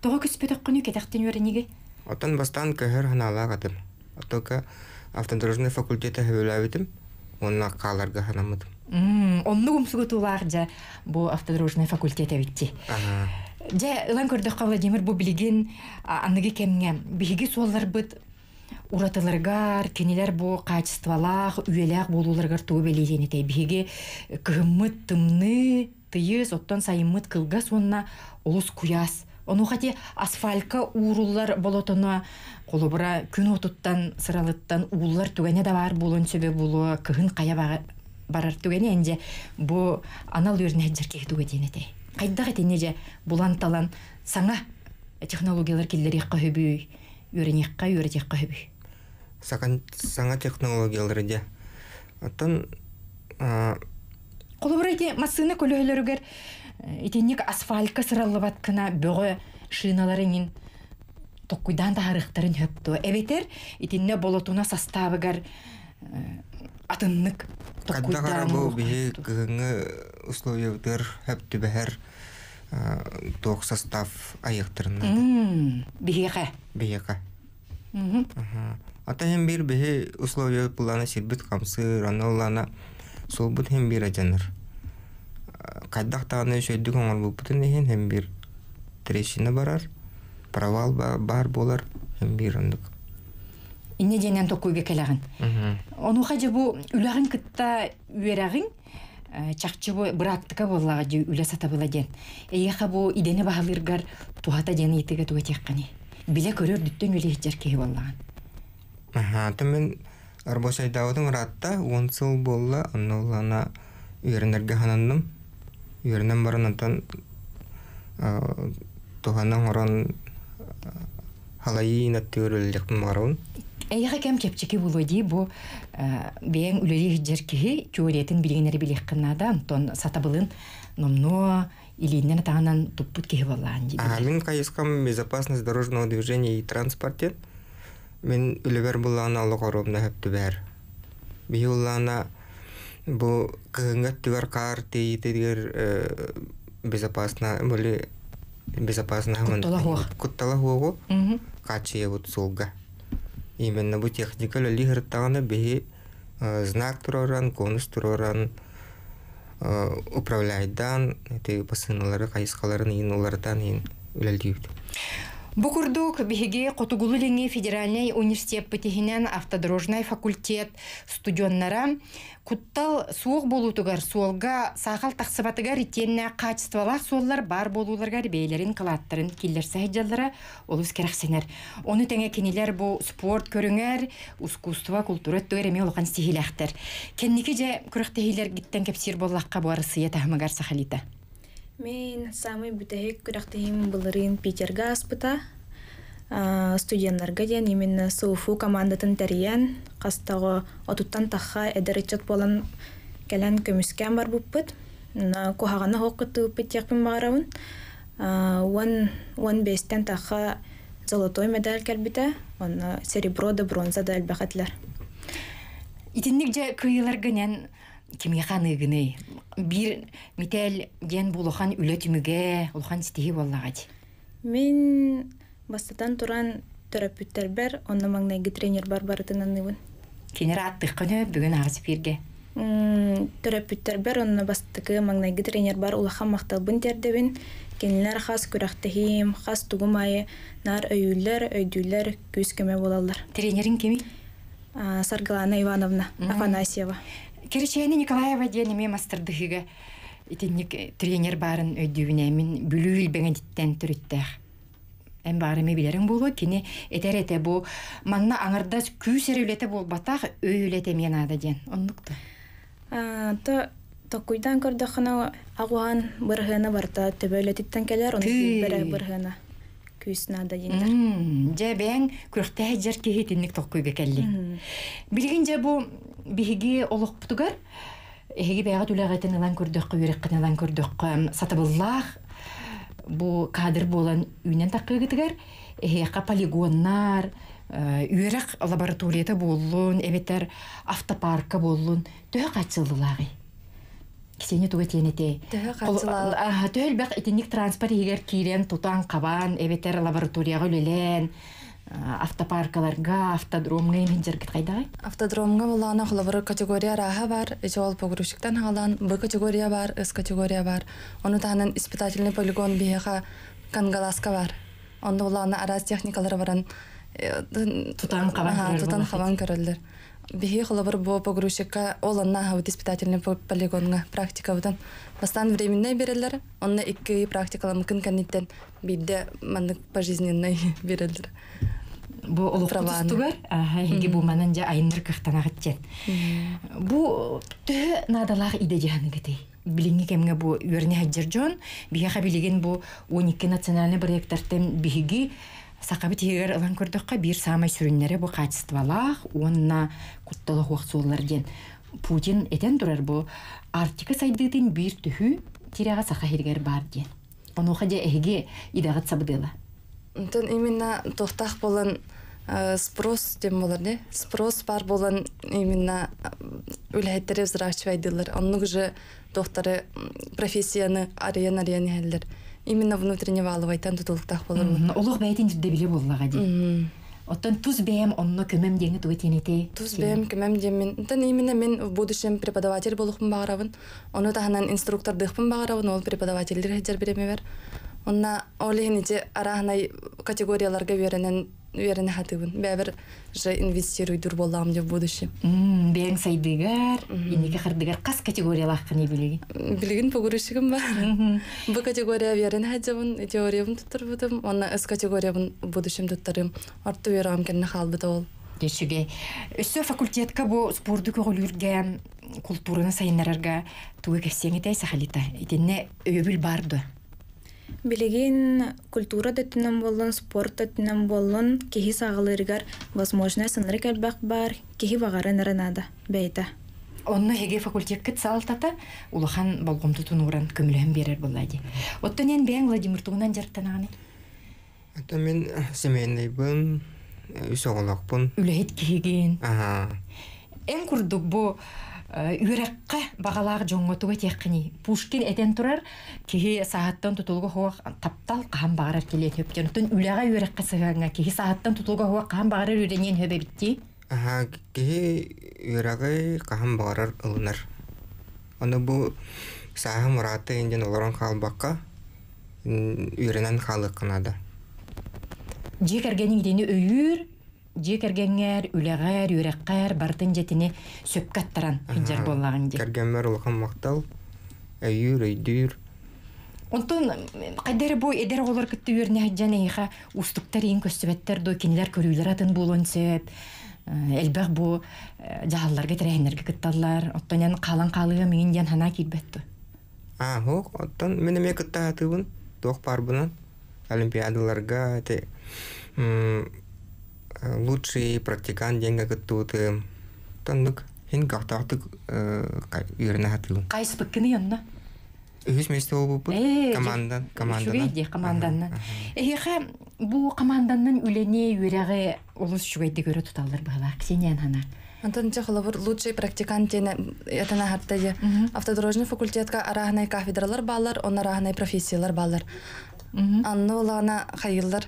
[SPEAKER 1] Тоға күспет өққыны кәдіқтен үйерінеге?
[SPEAKER 7] Отан бастан көхер ханала қатым. Отока автодорожный факультеті хөбөләбетім, онна қаларға ханамыдым.
[SPEAKER 1] Онны ұмсығы тұлар жа бұл автодорожный факультеті бітті. Жа, ұлан көрдіққа Владимир бұл білген анығы кәмге бігі солар бұд уратыларғар, кенелер бұл качествалақ, үйеләқ болуларғар туы бәлейден еті. Бігі күхімміт тымны, тыйыз, оттан сайыммыт қылға сонна олыс куяс. Оны қате асфалька уырулар болотына қолыбыра күн отыттан, сыралыттан уылар түгәне да бар болын сөбе болу, күхін қая барар түгәне әнде бұл анал өріне жерке түгі дейінеті. Қайдақ әтіне же бұлан талан саңа технологиялар келдері еққа хөбүй, өріне еққа, өрі еққа хөбүй.
[SPEAKER 7] Саңа технологиялары де. Оттан
[SPEAKER 1] қолыбыра әте масыны көлөйлерігер итинник асфальтка сыраллы баткына бөғі шиналарыңын тоққойдан тағырықтарын хөпту. Әбетер, итинне болотуна составыгар атыннык тоққойдан.
[SPEAKER 7] Қаддағара бұл бігі күгіңі условиялар хөпті бәхір тоқ состав аяқтырынады.
[SPEAKER 1] Бігеға?
[SPEAKER 7] Бігеға. Ата хем бір бігі условиялар бұлана сирбіт қамсы, раны олана сол бұд хем бір ажаныр. Қайдақтағаны сөйді қоңыр бұлпытын еген хем бір трещина барар, провал бар болар, хем бір ондық.
[SPEAKER 1] Инне денен тоққойға кәләғын. Оны қажы бұл үләғын күтті үйерәғын, чақчы бұл бұрақтыға болаға жу үлә сата бұла ден. Эйеқа бұл идені бағалырғар туғата дені етігі туға текқаны. Біле көрер дүттен үлі жеркеге болағын.
[SPEAKER 7] Түмен арбошайдауының ратта 10 сыл болла, оны олана үйерінерге хананным. Үйерінен барын антан туғанан оран халайын атты өрілдіктің бағарауын.
[SPEAKER 1] Эйеға кәм кепчеке болу дей, бұл бәйін үлелі жеркеге теориятын білгенері білек қынада, антон сатабылын номно илейінен атағынан тұппыт кеге болағын дейді.
[SPEAKER 7] Мен қайысқам безопасность дорожного движения и транспорте. Мен үлібер болағына аллық оробна хөпті бәр. Бей олағына бұл кығыңғат түгер қар тейітедер безопасна құттала хуағу қачия бұд солға. Именно бұл техника лөли ғырттағына бей знак тұроран, конус тұроран, управляйдан, пасыналары, қайысқаларын ең олардан ең үләлдейді.
[SPEAKER 1] Бу курдук биһиги Котугулу-Ленге федеральный университет пытихинен автодорожный факультет студионнара куттал суох болутугар суолга сахал тахсыбатыгар итенне качестволах суоллар бар болуларгар бейлерин кылаттырын киллер сахиджаллара олус керексенер. Оны теңе кинилер бу спорт көрүңер, искусство, культура төреме олган стихилехтер. Кенники же күрөктехилер гиттен кепсир боллакка бу арысыя тахмагар сахалита.
[SPEAKER 6] Мен самый бүтәһек күрәктәһим булырын Питерга аспыта. Студентларга ден именно СУФУ командатын тәриян, қастағы отуттан таққа әдәретчет болан кәлән көміскән бар бұппыт. Кухағаны хоққыты бұппыт яқпын бағарауын. 15-тен таққа золотой медаль кәлбіті, оны серебро да бронза да әлбәқәтлер.
[SPEAKER 1] Итинник же кыйылар гынен кимге ханыгыны. Бир мител ден булухан үлөтүмүгө, улухан стихи боллагат.
[SPEAKER 6] Мен бастатан туран терапевттер бар, онна маңнайгы тренер бар барытынаныбын.
[SPEAKER 1] Кинер аттыккыны бүгүн агыс бирге.
[SPEAKER 6] Терапевттер бар, онна бастыкы маңнайгы тренер бар, улахан макталбын тердебин. Кенилер хас күрәктәһим, хас тугумайы, нар өйүлләр, өйдүлләр күз көмө болалар.
[SPEAKER 1] Тренерин кими?
[SPEAKER 6] Саргалана Ивановна Афанасьева.
[SPEAKER 1] Киричени Николаева денеме мастырдыгыга итинник тренер барын өйдүүнө мен бүлүүл беңедиттен түрүттэх. Эм барыме билерин болу кини этерете бу манна аңырдас күз эрүлете болбатах өйлете мен ада ден. Оннукта.
[SPEAKER 6] Токуйдан көрдөкна агуан быргына барта төбөлөтиттен келер, оны быргына күз нада дендер.
[SPEAKER 1] Же бен күртэ жер кехитинник токуйга келли. Билгин же бу биһиги олоқпутугар эһиги бэга түлэгэтин ылан көрдөккө үреккин ылан көрдөккө сатыбыллах бу кадр болан үнен таккыгытыгар эһиэкка полигоннар үрек лабораторията боллун эбетер автопарка боллун төһө качылдылагы кисени туга тенете төһөл бак итинник транспорт егер кирен тутан кабан эбетер лабораторияга үлелен автопаркаларга, автодромга инжергит кайдагы?
[SPEAKER 8] Автодромга булана холовор категория раха бар, ичол погрузчиктан халан Б категория бар, С категория бар. Оны танын испытательный полигон биеха Кангаласка бар. Онда булана араз техникалары баран
[SPEAKER 1] тутан
[SPEAKER 8] кабан көрөлдөр. Бихи холовор бу погрузчикка оланна хавыт испытательный полигонга практика будан. Бастан временный берелер, онна 2 практикала мүмкін кәнеттен бидде мандык пожизненный берелер.
[SPEAKER 1] Бу олуктустугар, хеги бу манан жа айныр кыхтанагыт жен. Бу тө надалах иде жаныгыты. Билинги кемге бу үрне хаджыр жон, бияха билеген бу 12 национальный проекттартен биһиги сакабыт егер ылан көрдөккө бир самай сүрүннере бу качествалах, онна кутталы хуаксуулар жен. Путин этен турар бу Арктика сайдытын бир түхү тирага сака хергер бар ден. Онуха же эһиги идагат сабыдыла.
[SPEAKER 8] Тон именно тохтах болан спрос дем болар не? Спрос бар болан именно үлһеттере взращивайдылар. Оннук же тохтары профессияны арыян хеллер. Именно внутренне валывайтан тутулуктах болар.
[SPEAKER 1] Олуг бәйтин жүрдө биле боллага ди. Оттан туз бәем онно көмем деңе туетенете.
[SPEAKER 8] Туз бәем көмем демен. Тон именно мен в будущем преподаватель болухмун багарабын. Оны таханан инструктор дыхпын багарабын, ол преподавательдер хеджер беремебер. Онна олехниче арахнай категорияларга верене хатыбын. Бәбір же инвестируйдур болам деп будущем.
[SPEAKER 1] Бәң сайдыгар, инеке кырдыгар кас категориялах кыны билеген.
[SPEAKER 8] Билеген погрузчигим бар. Бу категория верене хатыбын, теориябын туттурбудум. Онна С категориябын будущем туттарым. Арты верам кенне халбыт ол.
[SPEAKER 1] Дешиге. Өссө факультетка бу спорду көгөлүргө, культураны сайыннарга тугы кесеңете сахалита. Итенне өбүл барды.
[SPEAKER 6] Билеген культура дөтүнөн болон, спорт дөтүнөн болон, кихи сағылыргар возможность сынры кәлбәк бар, кихи бағарын ырынада, бәйті.
[SPEAKER 1] Онны хеге факультетке цалтата, улахан балғомты тунуран көмілген берер болады. Оттан ен бәң Владимир туғынан жарттанағаны?
[SPEAKER 7] Это мен семейный бын, үсоғылақ бын.
[SPEAKER 1] Үләйт кихеген.
[SPEAKER 7] Эн
[SPEAKER 1] күрдік бұ үрәкқа бағалағы жоңғотуға теккіні. Пушкин әтен тұрар, кеге сағаттан тұтылғы хоқ таптал қаған бағарар келен өпкен. Оттан үләға үрәкқа сығаңа, кеге сағаттан тұтылғы хоқ қаған бағарар үренен өбе бітті?
[SPEAKER 7] Кеге үрәғі қаған бағарар ылынар. Оны бұл сағы мұраты енден оларан қалбаққа үренен қалық қынады.
[SPEAKER 1] жекергенин дени өйүр жекергеңер үлегер үреккер бартын жетини сөпкаттаран хиджар боллагын же
[SPEAKER 7] кергенмер улахан мактал өйүр өйдүр
[SPEAKER 1] онтон кайдары бой эдер олар кытты үрне хиджана иха устуктар ин көстөбеттер до кинилер көрүлөр атын болон сөп элбэх бу жаалларга терехнерге кытталлар оттонен калан калыга миңин жан хана кирбетту
[SPEAKER 7] хок оттон менеме кыттаатыбын тох барбынан олимпиадаларга те лучший практикант деньга кыттуутым тондук хин кактаатык үйренатыбын
[SPEAKER 1] кайсыпыккыны янна
[SPEAKER 7] үһүс месте болбуппут команданан
[SPEAKER 1] эха бу команданын үлени үрәге олус шугайды көрө туталлар бала Ксения хана
[SPEAKER 8] Антон Чехоловор лучший практикант этана хаттая автодорожный факультетка арахнай кафедралар баллар, он арахнай профессиялар баллар. Анно лана хайыллар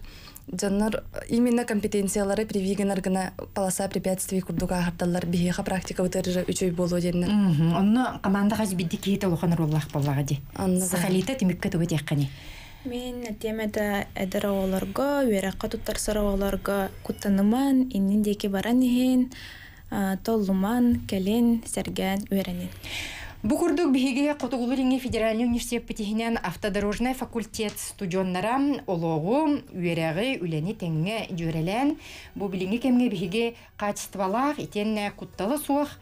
[SPEAKER 8] жаннар именно компетенциялары привигенер гына полоса препятствий курдуга хатталар бихиха практика өтөрү үчөй болуу денер.
[SPEAKER 1] Онно команда хаз бидди кийте лоханар Аллах баллага ди. Сахалита тимикке тугат яккани.
[SPEAKER 6] Мен темада эдер оларга, үрәккә туттарсар оларга куттаныман, иннин деке баран иһин, толлуман, келен, сәргән, үрәнен.
[SPEAKER 1] Бу курдук биһиге Котугулу федеральный университет битиһинен автодорожный факультет студионнара ологу үрәге үлени теңге жүрелән. Бу билинге кемге биһиге качествалар итенне кутталы суах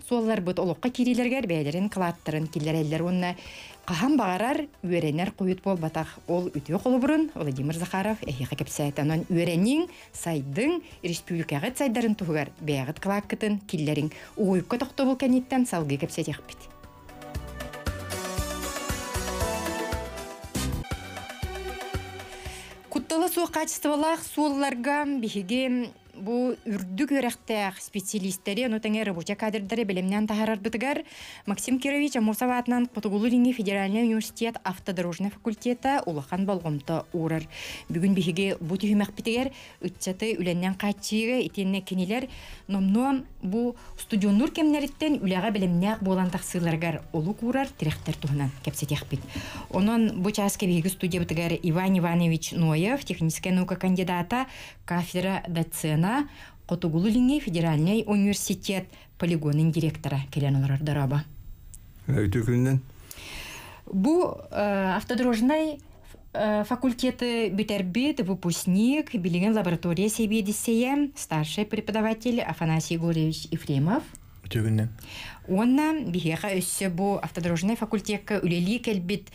[SPEAKER 1] суаллар бут олокка кирилергер бәйләрен кылаттырын килләрәлләр онна каһан багарар үрәннәр куйыт болбатак ол үтү колубурун Владимир Захаров эхиха кепсәйтанан үрәннең сайдың республикага сайдарын тугар бәягыт кылаккытын килләрин уйыкка тохтобул кәниттән салгы кепсәтәк бит. Кутталы су качестволах сууларга биһиге бу үрдүк өрәктәк специалисттери, нотаңа рабочий кадрдары белемнән тахарар битгәр Максим Кирович Амурсов атынан Котугулу федеральный университет автодорожный факультеты улахан болгомта урар. Бүген биһиге бу түймәк битгәр үтчәте үләннән качыга итенне киниләр номно бу студионнур кемнәреттән үләгә белемнәк булган тахсыйларга олук урар тирәхтәр туһынан кепсәтәк бит. Онан бу часка биһиге студия битгәр Иван Иванович Ноев, техническая наука кандидата, кафедра доцена Котугулу федеральный университет полигонын директора келен олар дараба.
[SPEAKER 9] Өтөкүннән.
[SPEAKER 1] Бу автодорожный факультеты битербит выпускник билеген лаборатория себедисея старший преподаватель Афанасий Егорович Ефремов.
[SPEAKER 9] Өтөкүннән.
[SPEAKER 1] Онна бихеха өссө бу автодорожный факультетка үлели келбит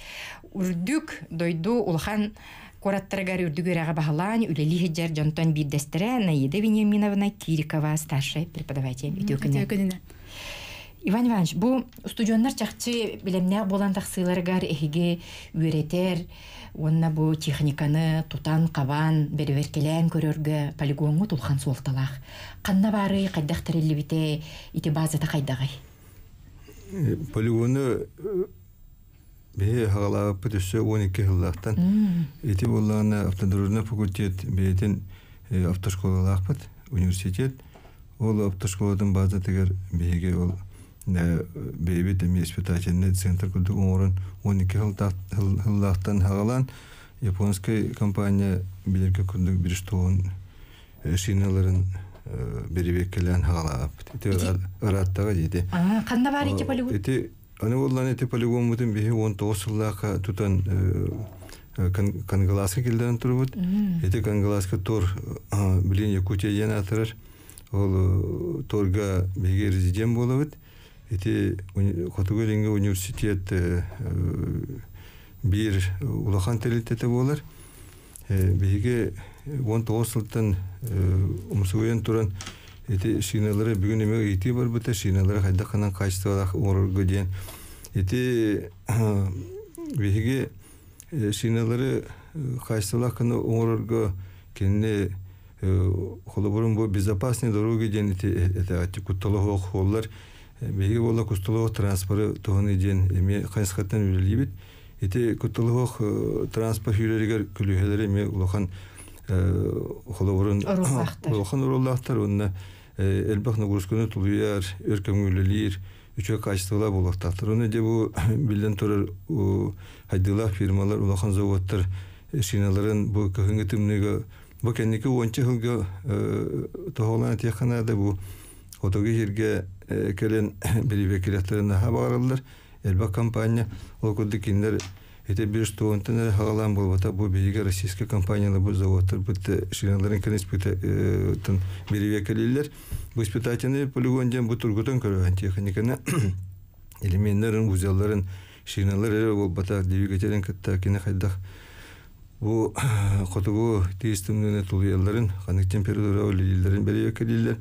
[SPEAKER 1] үрдүк дойду улхан Кораттаргар үрдүгөрәгә баһалан үлели хиҗар Жонтон Биддестере Наида Вениаминовна Кирикова старший преподаватель үтөкүнә. Иван Иванович, бу студионнар чакчы билемнәк булган тахсыйларгар эһиге үретер, онна бу техниканы тутан кабан берверкелән көрөргә полигонга тулхан суалталах. Канна бары кайдактырылы бите ите базада кайдагай.
[SPEAKER 9] Полигоны бе хагала пөтөсө 12 жылдактан эти боллана автодорожный факультет бетин автошколалакпыт университет ол автошколадын база тегер беге ол бебет испытательный центр курдук орун 12 жылдактан хагалан японская компания билерге курдук бирштон шиналарын беребекелен хагалап эти араттага дейди.
[SPEAKER 1] Кандай бар эти полигон?
[SPEAKER 9] Аны боллан эти полигон бутын бихи 19 жыллака тутан кангаласка келден турбут. Эти кангаласка тор билин Якутия янатырыр. Ол торга беге резидент болабыт. Эти Котугулу университет бир улахан телитете болар. Беге 19 жылдан умсуен туран эти шиналары бүгүн эме ити бар быта шиналары кайда канан качталак орорго ден эти биге шиналары качталак кана орорго кенне холоборун бу безопасный дороги ден эти кутталоо холлар биге болла кутталоо транспорт тоны ден эме кайсыктан үлелибит эти кутталоо транспорт үлелигер күлүхелери эме улахан холоборун улахан уруллахтар онна элбах нагрузканы тулуяр, өркөңүлөлөр, үчө качестволар болуктактыр. Уну де бу билден турар хайдылар фирмалар, улахан заводтар шиналарын бу көгөнгө тымныгы Бу кенники 10 жылга тоголан технада бу отоги жерге келен бирибекилертерин хабарлар. Элба компания ол куддикинер эти бир стуонтен хагалан болбата бу биге российская компаниялар бу заводтар бутты шиналарын кенеспите тын бирибекилер. Бу испытательный полигонден бу тургутан көргөн техниканы элементтерин узелларын шиналар болбата двигателен кытта кине хайдах бу котугу тестимнене тулуяларын канык температура лилерин бирибекилер.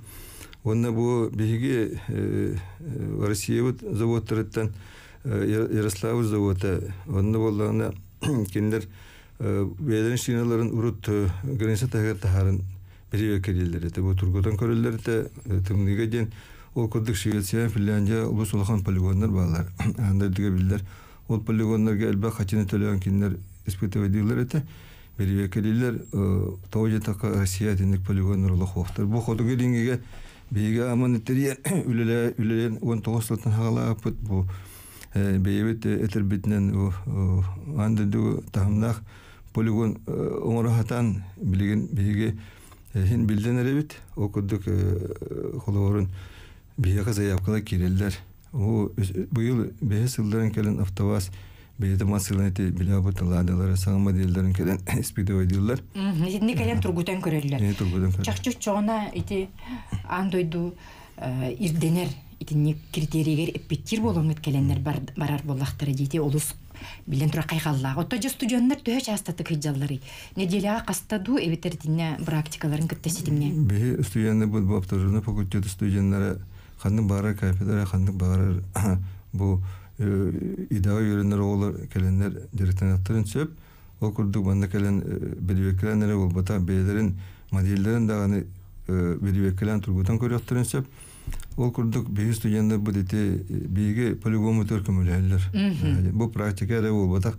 [SPEAKER 9] Онна бу биге Россия заводтарыттан Ярослав завода онна боллагына киндер беден шиналарын урут граница тагыртахарын бирибекилер. Это бу тургутан көрөлөр те тымныга ден ол коддук Швеция, Финляндия, улус улахан полигондар балар. Анда диге билдер. Ол полигондарга элбе хачыны төлөгөн киндер испытываydыйлар это бирибекилер тоожа така Россия дендик полигондар улахоктар. Бу ходуга дингеге биге аманеттерия үлелен 19 жылдан хагалапыт бу бейбит этербитнен андыды тамнах полигон оңорахатан билген биге хин билден эребит окудук холорун биге заявкала кирелдер. Быйыл бес жылдан келен автоваз бейде массыланети билабыт ладалары саңа моделдерин келен испытываydыйлар.
[SPEAKER 1] Не келен тургутан көрөллөр. Чакчук чоғына ити андойду ирденер итинник критерийлер эппеттир болгон келенер барар боллактары дейти олус билен тура кайгаллаа. Отто же студиондар төһө частаты кыйжаллары. Неделяга кастаду эбитер дине практикаларын кыттеситимне.
[SPEAKER 9] Бе студиондар бул баптарына факультет студиондары ханны бара кафедра ханны бара бу идея йөренер олар келенер директорларын сөп ол курдук банда келен бирбекленер ол бата бейлерин модельдерин дагы бирбеклен тургутан көрөктөрүн сөп ол курдук бей студенттер бу дете биге полигон төркөмөлөлөр. Бу практика эре ол бата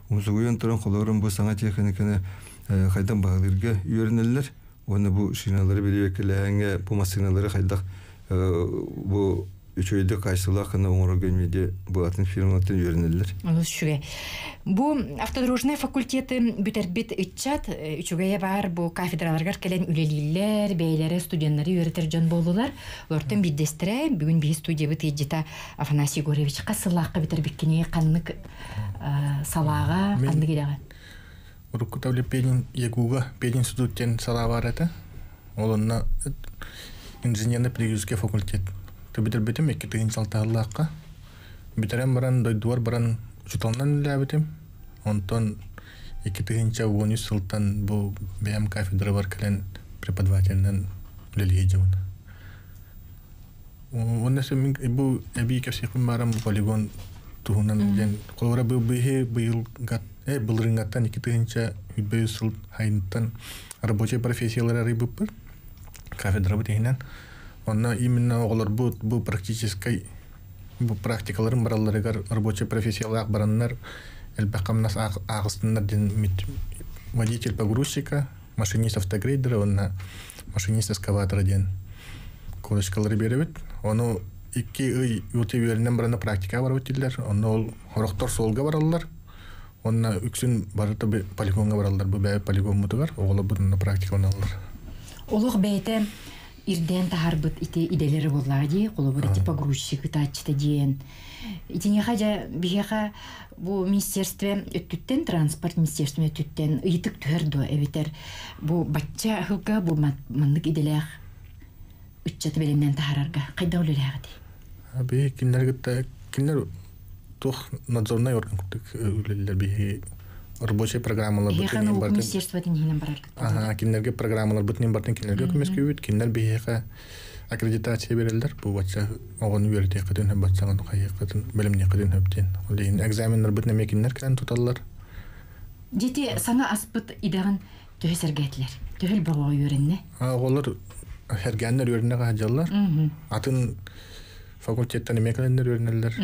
[SPEAKER 9] умсугуен туран колорун бу саңа техниканы кайдан багырга үйрөнөлөр. Оны бу шиналары бирбекленге бу машиналары кайдак бу үчөйдө кайсылакына оңора гөлмеде бу атын фирмаларын үйрөнөлөр.
[SPEAKER 1] Шуге. Бу автодорожный факультеты бүтербит итчат үчөгөйө бар бу кафедраларга келен үлелилер, бейлери, студенттары үйрөтөр жон болулар. Олордон биддестире бүгүн би студия битежита Афанасий Григорьевич касылакка битербиккене каннык салага канды кидеген.
[SPEAKER 10] Урукутавле педин ягуга педин институттен сала бар эте. Олонна инженерно-пригюзский факультет. Битер битем 2-6 аллакка. Битерем баран дойдуар баран учуталнан лабитем. Онтон 2-13 жылдан бу БМ кафедра бар келен преподавательнен лелиежевон. Оннасы мен бу эби кепсиким барам полигон туунан ден колора бу быйыл гат былрынгаттан 2-13 жыл хайнтан рабочий профессиялар рыбып кафедра бутенен. Онна именно олар бу практической бу практикаларын баралларыгар рабочий профессиялар бараннар элбакамнас агыстыннар ден водитель погрузчика, машинист автогрейдера, онна машинист эскаватора ден корочкалары беребит. Ону 2 ый ютебернен барана практика бар өтүлөр. Онна ол хороктор солга бараллар. Онна үксүн барыта полигонга бараллар. Бу бай полигон мутугар, огола бунна практиканы алалар.
[SPEAKER 1] Олуг бейте ирден тахарбыт ити иделери боллади, колобур ити погрузчик тачты диен. Итине хажа бихеха бу министерстве өттүттен, транспорт министерстве өттүттен ыйтык төрдө эбитер бу бачча хылга бу мандык иделех үтчаты белемнен тахарарга кайда олелеги.
[SPEAKER 10] Аби кинлер тух надзорный орган үлелер бихи рабочая программалар бутын бартын.
[SPEAKER 1] Министерство дининен барар.
[SPEAKER 10] Ага, кинлерге программалар бутын бартын кинлерге көмөскө кинлер бихиха аккредитация берилдер. Бу бачча огон үйрөтө кытын баччаган кайыкытын белемне кытын хөптен. Олейин экзамендар бутын мекинлер келен туталлар.
[SPEAKER 1] Жети саңа аспыт идаган төһсергетлер. Төһөл бого үйрөнне.
[SPEAKER 10] Олар хергеннер үйрөнне кажаллар. Атын факультеттен мекендер үйрөнелер.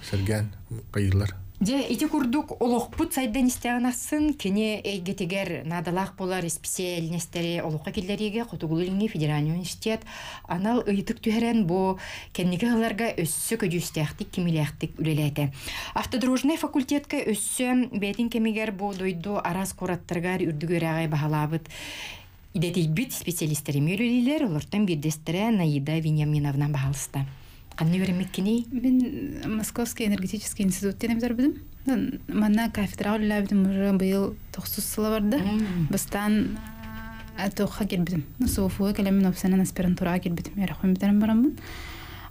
[SPEAKER 10] Серген кайылар.
[SPEAKER 1] Же ити курдук олохпут сайдан истеганахсын кене эйгетигер надалах болар специальнестери олоққа келлериге Хотугулинге федеральный университет анал ыйтык түһәрен бу кенниге хыларга өссө көдүстәхтик кимиләхтик үлеләте. Автодрожный факультетка өссө бетин кемигер бу дойду арас кураттыргар үрдүгөрәгай баһалабыт идетибит специалисттер мөрүлилер олортан бирдестере Наида Вениаминовна баһалыста. Канны вермеккини?
[SPEAKER 11] Мен Московский энергетический институт тенемдер бидим. Манна кафедра лабидим уже быйыл 9 сылы барды. Бастан атоха келбидим. Софуга келемин опсанан аспирантурага келбидим. Ярахым битерем барамын.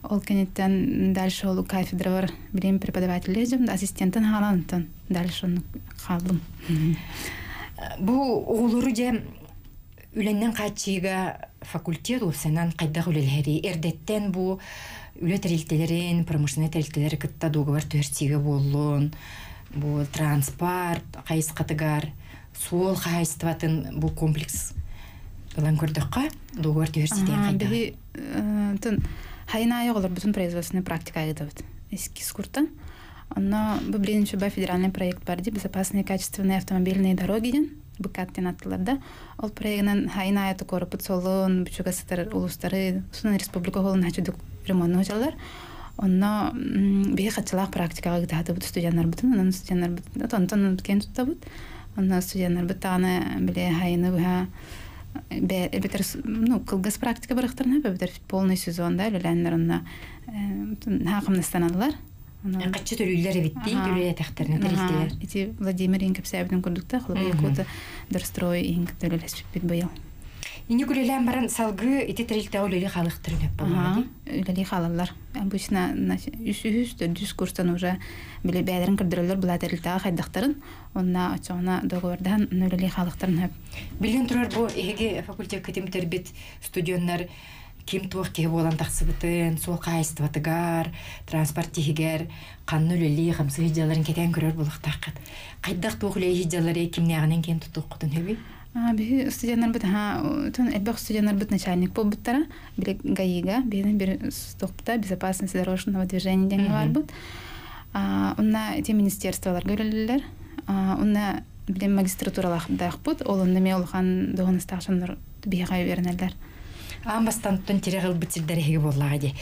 [SPEAKER 11] Ол кенеттен дальше ол кафедра бар. Билим преподаватель ежем, ассистенттен халантан дальше калдым.
[SPEAKER 1] Бу оголору же үленнен качыга факультет опсанан кайда үлелери эрдеттен бу үле терилтелерин, промышленный терилтелери кытта договор төрсиге боллун, бу транспорт, кайыс катыгар, сол кайыстыбатын бу комплекс ылан көрдөкка договор төрсиден кайда.
[SPEAKER 11] Тын хайна айголор бүтүн производственный практика айдабыт. Эскиз куртан. Анна бу биринчи федеральный проект бар ди безопасные качественные автомобильные дороги ден. Быкаттен аттыларда. Ол проектнан хайна айты корпут солун, бүчүгасытар улустары, сунан республика холун хачудук ремонтны хожалар. Онна бие хачалак практикага гытады бут студенттер бутун, анан студенттер бут, тонтон кен туттабыт. Онна студенттер бут таны биле хайны буга бетер, кылгас практика барыктарына бетер полный сезонда үлеләннәр онна хакымныстаналар.
[SPEAKER 1] Качы төлүлөр битти, төлүлөр тахтарына терилтелер.
[SPEAKER 11] Ити Владимир Инкепсябдын курдукта, хлоба якута дорстрой инк төлөлөс бит быйыл.
[SPEAKER 1] Ини күлелән баран салгы ити терилте үлели халыктырын yapпалар.
[SPEAKER 11] Үлели халалар. Обычно 300 курстан уже биле бәдерин кырдырылар була терилтега хайдактарын, онна ачана договордан үлели халыктырын hep.
[SPEAKER 1] Билен турар бу эге факультет кетимтер бит студенттер ким туак ке болан тахсыбытын, сол кайыстыбатыгар, транспорт тихигер, канны үлели хамсы хиджаларын кетен көрөр булактакыт. Кайдак туак үлели хиджалары кимнягынан кен тутук кутун хеби?
[SPEAKER 11] Би студенттер бит тон элбек студенттер бит начальник по буттара, биле гаига, бир стопта безопасность дорожного движения деген бар бут. Онна эти министерстволар көрөлөлөр. Онна биле магистратуралах дак бут, олонда меолхан догонсташындар бияга бернелер.
[SPEAKER 1] Амбастантон тирегыл битилдерге боллага ди.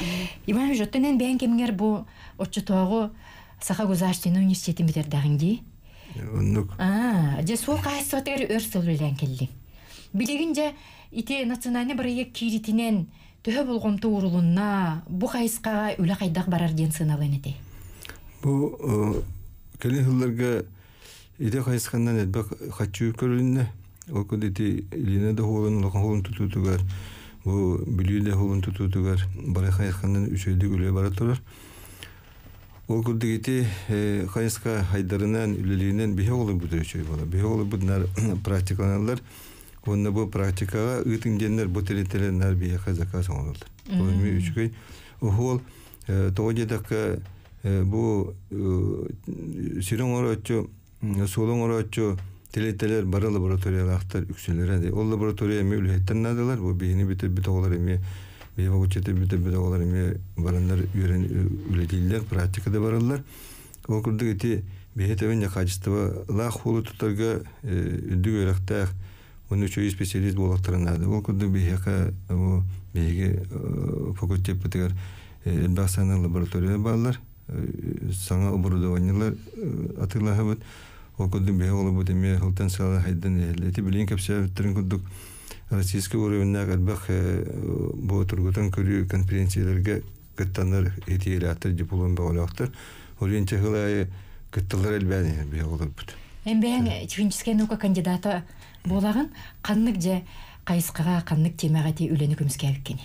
[SPEAKER 1] Иван жоттенен бен кемгер бу оччотогу Саха Государственный университет битердагын ди. Же сол кайсытыр өрсөл белән келди. Билегинже ите национальный проект киритинен төһө болгон туурулунна бу кайыскага үле кайдак барар ден сыналын эти.
[SPEAKER 9] Бу келе хылларга ите кайыскандан элбек хачу көрүнне. Ол кодити илине да холун тутутугар. Бу билүле холун тутутугар бары кайыскандан үчөйдү үле бара турар. Ол кодити кайыска хайдарынан үлелинен бие олы бүтөчөй бола. Бие олы бутнар практикаларлар. Онда бу практикага ытыңденнер ботелетелер бие казака соңолду. Бу эми үчөй ол тоодедак бу сирон орочо солон орочо телетелер бары лабораториялактар үксөлөр. Ол лаборатория мөлөттен надалар, бу бийини бит оголар эми бейва учете бит оголар эми барандар үледилер, практикада баралар. Ол курдук эти бейетевен качество ла холу тутарга үдүг өрөктак оны чөй специалист болактарынады. Ол курдук бейека бейге факультет битер элбасана лаборатория балар, саңа оборудованиялар атылахабыт. Ол курдук бейге олу бут эми хылтан сала хайдан эти билин кепсебиттерин курдук российский уровеньнак албак бу тургутан көрүү конференцияларга кыттандар этиелаттар диплом болоктор. Оренче хылай кытталар элбени бейге олу бут.
[SPEAKER 1] Эмбен техническая наука кандидата болаган каннык же кайыскага каннык темага те үлөнү көмүскө экени.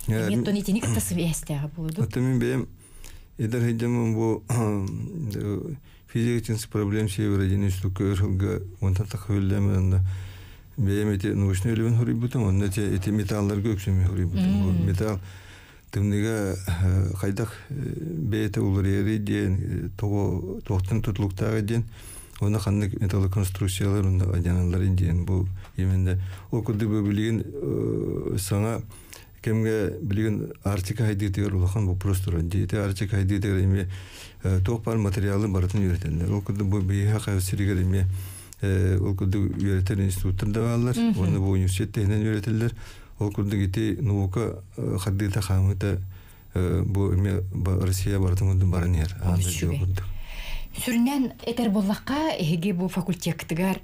[SPEAKER 1] Мен тони тени кыттасы эстега болду.
[SPEAKER 9] Атамин бем эдер хедем бу физических проблем северодине штука өргө онтан такыллемен бем эти научный элемент хорибутум, он эти металлдар көксөмө хорибутум. Металл тымныга кайдак бете улурери ден токтун тутлуктагы ден оны каннык металл конструкциялар онда аданалар ден бу эменде окуду билген саңа кемге билген артика хайдитер улахан вопрос туран. Дете артика хайдитер эме топар материалы барын үйрөтөндөр. Ол күндө бу бия кайсырыгер эме ол күндө үйрөтөн институттарда балар, оны бу университеттен үйрөтөлөр. Ол күндө гите наука хаддыта хамыта бу эме Россия барын барын ер.
[SPEAKER 1] Сүрнен этер боллаққа эге бу факультеттігер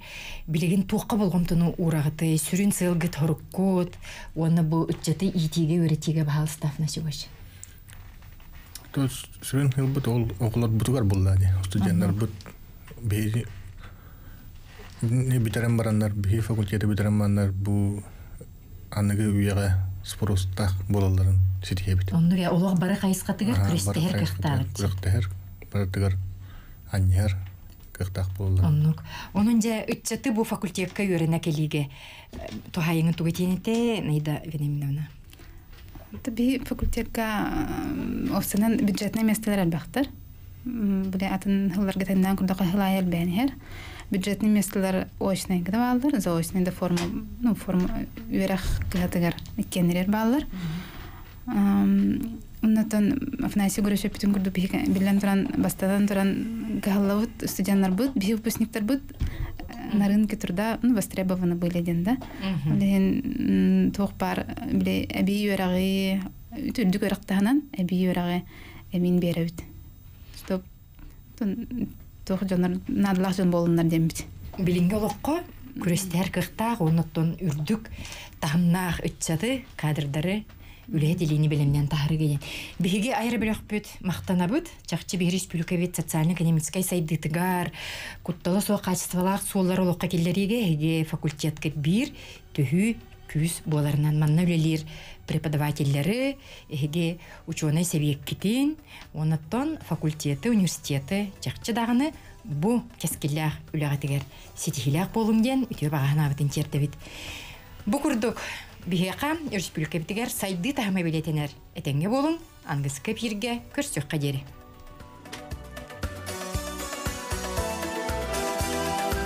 [SPEAKER 1] билеген туаққа болғымтыны урағыты, сүрін сылғыт хоруккот, оны бу үтчеті итиге өретиге бағал стафна сегош.
[SPEAKER 10] Сүрін сылғыт оқылар бұтығар боллады. Студенттар бұт бейі битерен барандар, бейі факультеті битерен барандар бұ анығы үйеға споростақ болаларын сетіге бит.
[SPEAKER 1] Онды олақ бары қайысқатығар күрестігер кіқтағыт.
[SPEAKER 10] Күрестігер, баратығар аньяр кыктак болду.
[SPEAKER 1] Onun ja ütçeti bu fakultetke yörene kelige. Tohayını tugetенете найда венемнана.
[SPEAKER 11] Tabii fakultetke ofsanan бюджетный местелер албактар. Буле атын хылларга тендан курдак хылайыр бенер. Бюджетный местелер очный гыда балдар, заочный да форма үрах кыгатыгар иккенерер балдар. Оннотон Афанасий Гуревич бүтүн курду билен туран бастадан туран галлавут студенттар бут, бии выпускниктар бут на рынке труда, востребованы были да. Лен тохпар биле аби юрагы түдүк өрактанан аби юрагы эмин беребит. Стоп. Тох жанар надлах жон болундар дембит.
[SPEAKER 1] Билинге локко күрестер кыктак, оннотон үрдүк тамнах үтчаты кадрдары үле делини белемнен тахары келен. Биге айры бирок бүт мактана бүт, чакчы бир республикабет социально-экономический сайдытыгар, куттала со качестволар солар олокка келлериге эге факультетке бир төһү күз боларынан манна үлелер преподавательлери, эге ученый себеккитин, онаттан факультеты, университеты чакчы дагыны бу кескиллях үлегатыгар сетихилях болунген үтө багана битин чертебит. Бу курдук Бихеқа республика битигер сайды тахма билетенер. Этенге болун, ангысы кепирге көрсөк кадери.